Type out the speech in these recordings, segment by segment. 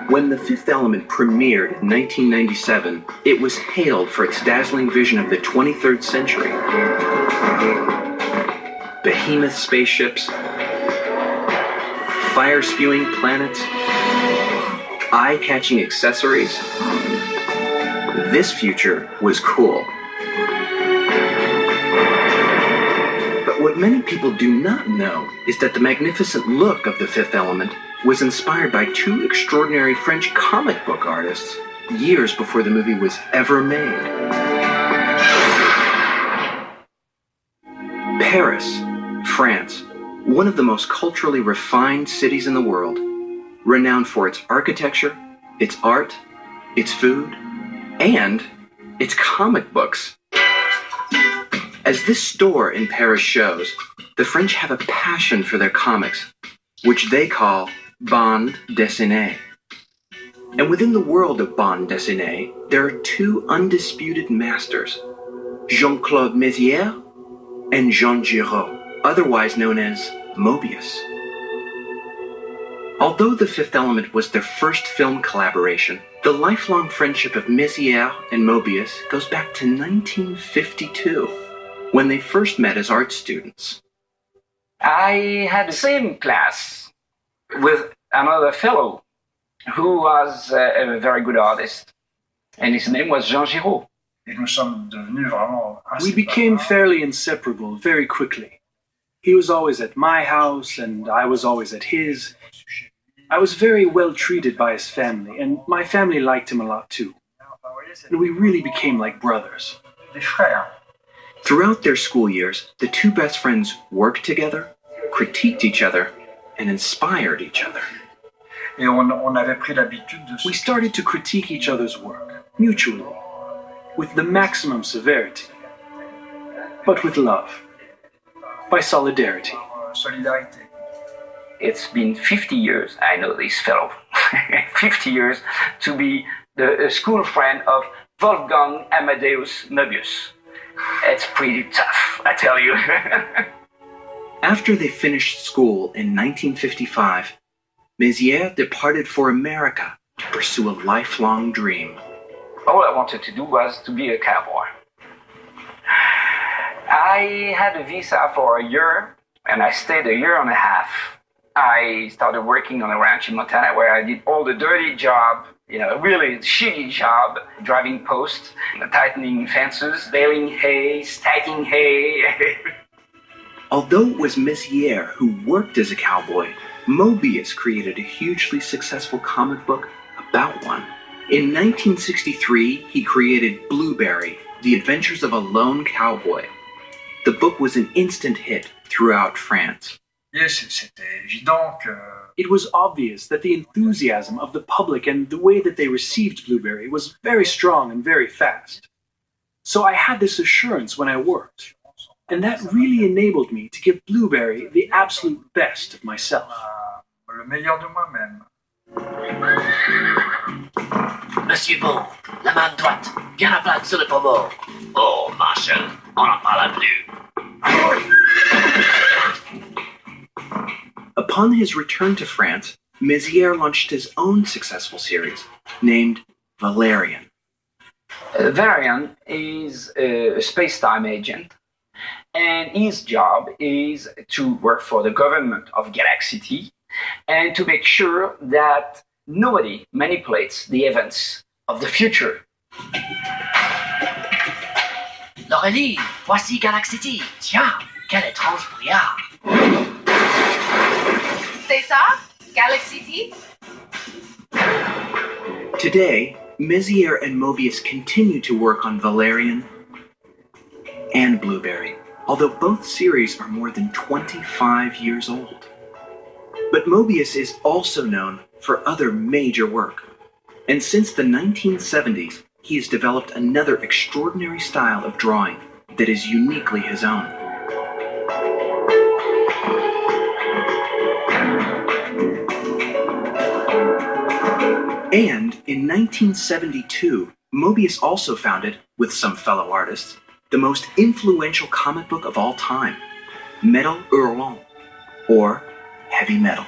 When The Fifth Element premiered in 1997, it was hailed for its dazzling vision of the 23rd century. Behemoth spaceships, fire-spewing planets, eye-catching accessories. This future was cool. But what many people do not know is that the magnificent look of The Fifth Element was inspired by two extraordinary French comic book artists years before the movie was ever made. Paris, France, one of the most culturally refined cities in the world, renowned for its architecture, its art, its food, and its comic books. As this store in Paris shows, the French have a passion for their comics, which they call bande dessinée. And within the world of bande dessinée, there are two undisputed masters, Jean-Claude Mézières and Jean Giraud, otherwise known as Moebius. Although The Fifth Element was their first film collaboration, the lifelong friendship of Mézières and Moebius goes back to 1952, when they first met as art students. I had the same class with another fellow who was a very good artist, and his name was Jean Giraud. We became fairly inseparable very quickly. He was always at my house, and I was always at his. I was very well treated by his family, and my family liked him a lot too. And we really became like brothers. Throughout their school years, the two best friends worked together, critiqued each other, and inspired each other. We started to critique each other's work, mutually, with the maximum severity, but with love, by solidarity. It's been 50 years, I know this fellow, 50 years to be the school friend of Wolfgang Amadeus Moebius. It's pretty tough, I tell you. After they finished school in 1955, Mézières departed for America to pursue a lifelong dream. All I wanted to do was to be a cowboy. I had a visa for a year, and I stayed a year and a half. I started working on a ranch in Montana where I did all the dirty job, really shitty job, driving posts, tightening fences, baling hay, stacking hay. Although it was Mézières who worked as a cowboy, Moebius created a hugely successful comic book about one. In 1963, he created Blueberry, The Adventures of a Lone Cowboy. The book was an instant hit throughout France. It was obvious that the enthusiasm of the public and the way that they received Blueberry was very strong and very fast. So I had this assurance when I worked. And that really enabled me to give Blueberry the absolute best of myself. Monsieur Bon, la main droite, bien à plat sur le pommeau. Oh, Marshall, on n'en parle plus. Upon his return to France, Mézières launched his own successful series, named Valerian. Valerian is a space-time agent, and his job is to work for the government of Galaxy City and to make sure that nobody manipulates the events of the future. Laurélie, voici Galaxy City. Tiens, quel étrange brouillard. C'est ça? Galaxy City? Today, Mézières and Moebius continue to work on Valerian and Blueberry, although both series are more than 25 years old. But Moebius is also known for other major work. And since the 1970s, he has developed another extraordinary style of drawing that is uniquely his own. And in 1972, Moebius also founded, with some fellow artists, the most influential comic book of all time, Metal Hurlant, or Heavy Metal.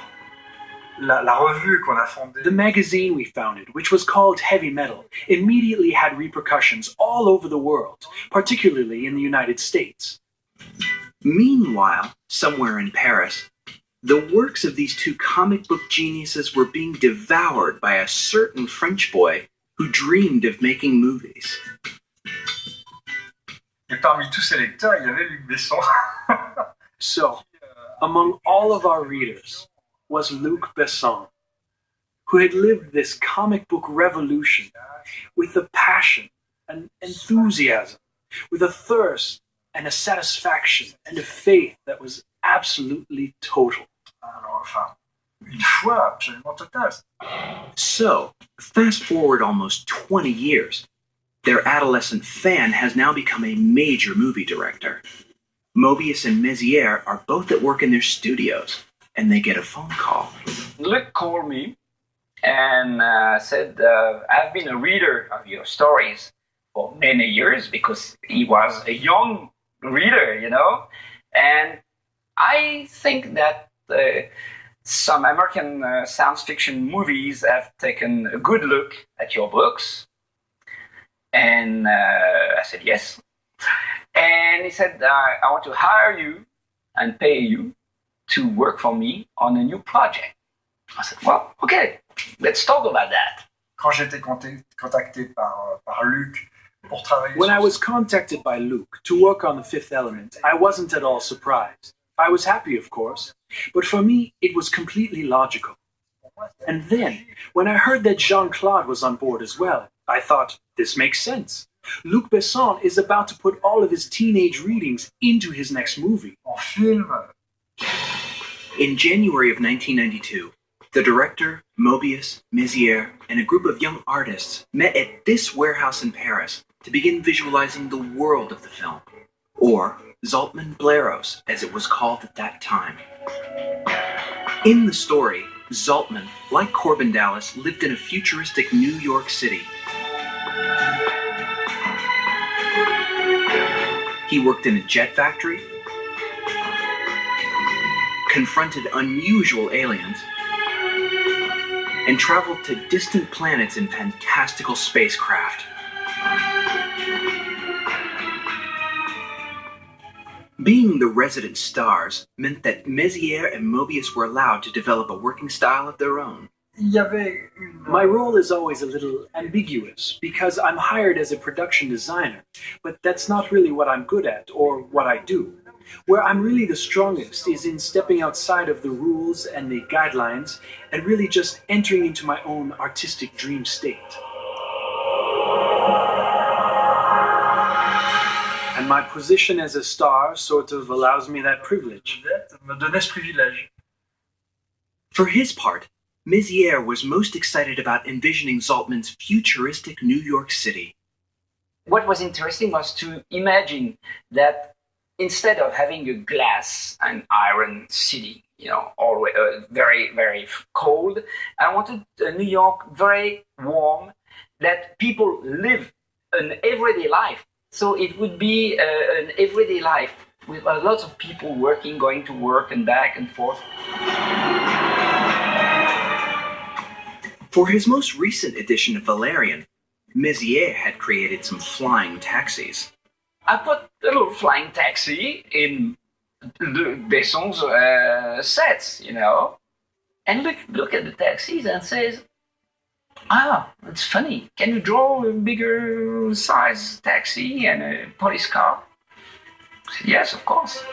La revue qu'on a fondée. The magazine we founded, which was called Heavy Metal, immediately had repercussions all over the world, particularly in the United States. Meanwhile, somewhere in Paris, the works of these two comic book geniuses were being devoured by a certain French boy who dreamed of making movies. Et parmi tous ces lecteurs, il y avait Luc Besson. So, among all of our readers was Luc Besson, who had lived this comic book revolution with a passion, an enthusiasm, with a thirst and a satisfaction and a faith that was absolutely total. Alors, enfin, une foi absolument totale. So, fast forward almost 20 years, their adolescent fan has now become a major movie director. Mobius and Mézières are both at work in their studios, and they get a phone call. Luc called me and said, I've been a reader of your stories for many years because he was a young reader, you know, and I think that some American science fiction movies have taken a good look at your books. And I said, yes. And he said, I want to hire you and pay you to work for me on a new project. I said, well, okay, let's talk about that. Quand j'ai été contacté par Luc pour travailler When sur I was contacted by Luke to work on The Fifth Element, I wasn't at all surprised. I was happy, of course, but for me, it was completely logical. And then, when I heard that Jean-Claude was on board as well, I thought, this makes sense. Luc Besson is about to put all of his teenage readings into his next movie. en film. In January of 1992, the director, Mobius, Mézières, and a group of young artists met at this warehouse in Paris to begin visualizing the world of the film, or Zaltman Bleros, as it was called at that time. In the story, Zaltman, like Corbin Dallas, lived in a futuristic New York City. He worked in a jet factory, confronted unusual aliens, and traveled to distant planets in fantastical spacecraft. Being the resident stars meant that Mézières and Mobius were allowed to develop a working style of their own. Il y avait une... My role is always a little ambiguous because I'm hired as a production designer, but that's not really what I'm good at or what I do. Where I'm really the strongest is in stepping outside of the rules and the guidelines and really just entering into my own artistic dream state. And my position as a star sort of allows me that privilege. me donnait ce privilège. For his part, Mézières was most excited about envisioning Zaltman's futuristic New York City. What was interesting was to imagine that instead of having a glass and iron city, you know, always very, very cold, I wanted New York very warm, that people live an everyday life. So it would be an everyday life with a lot of people working, going to work and back and forth. For his most recent edition of Valerian, Mézières had created some flying taxis. I put a little flying taxi in Besson's sets, you know, and look at the taxis and says, it's funny. Can you draw a bigger size taxi and a police car? I said, yes, of course.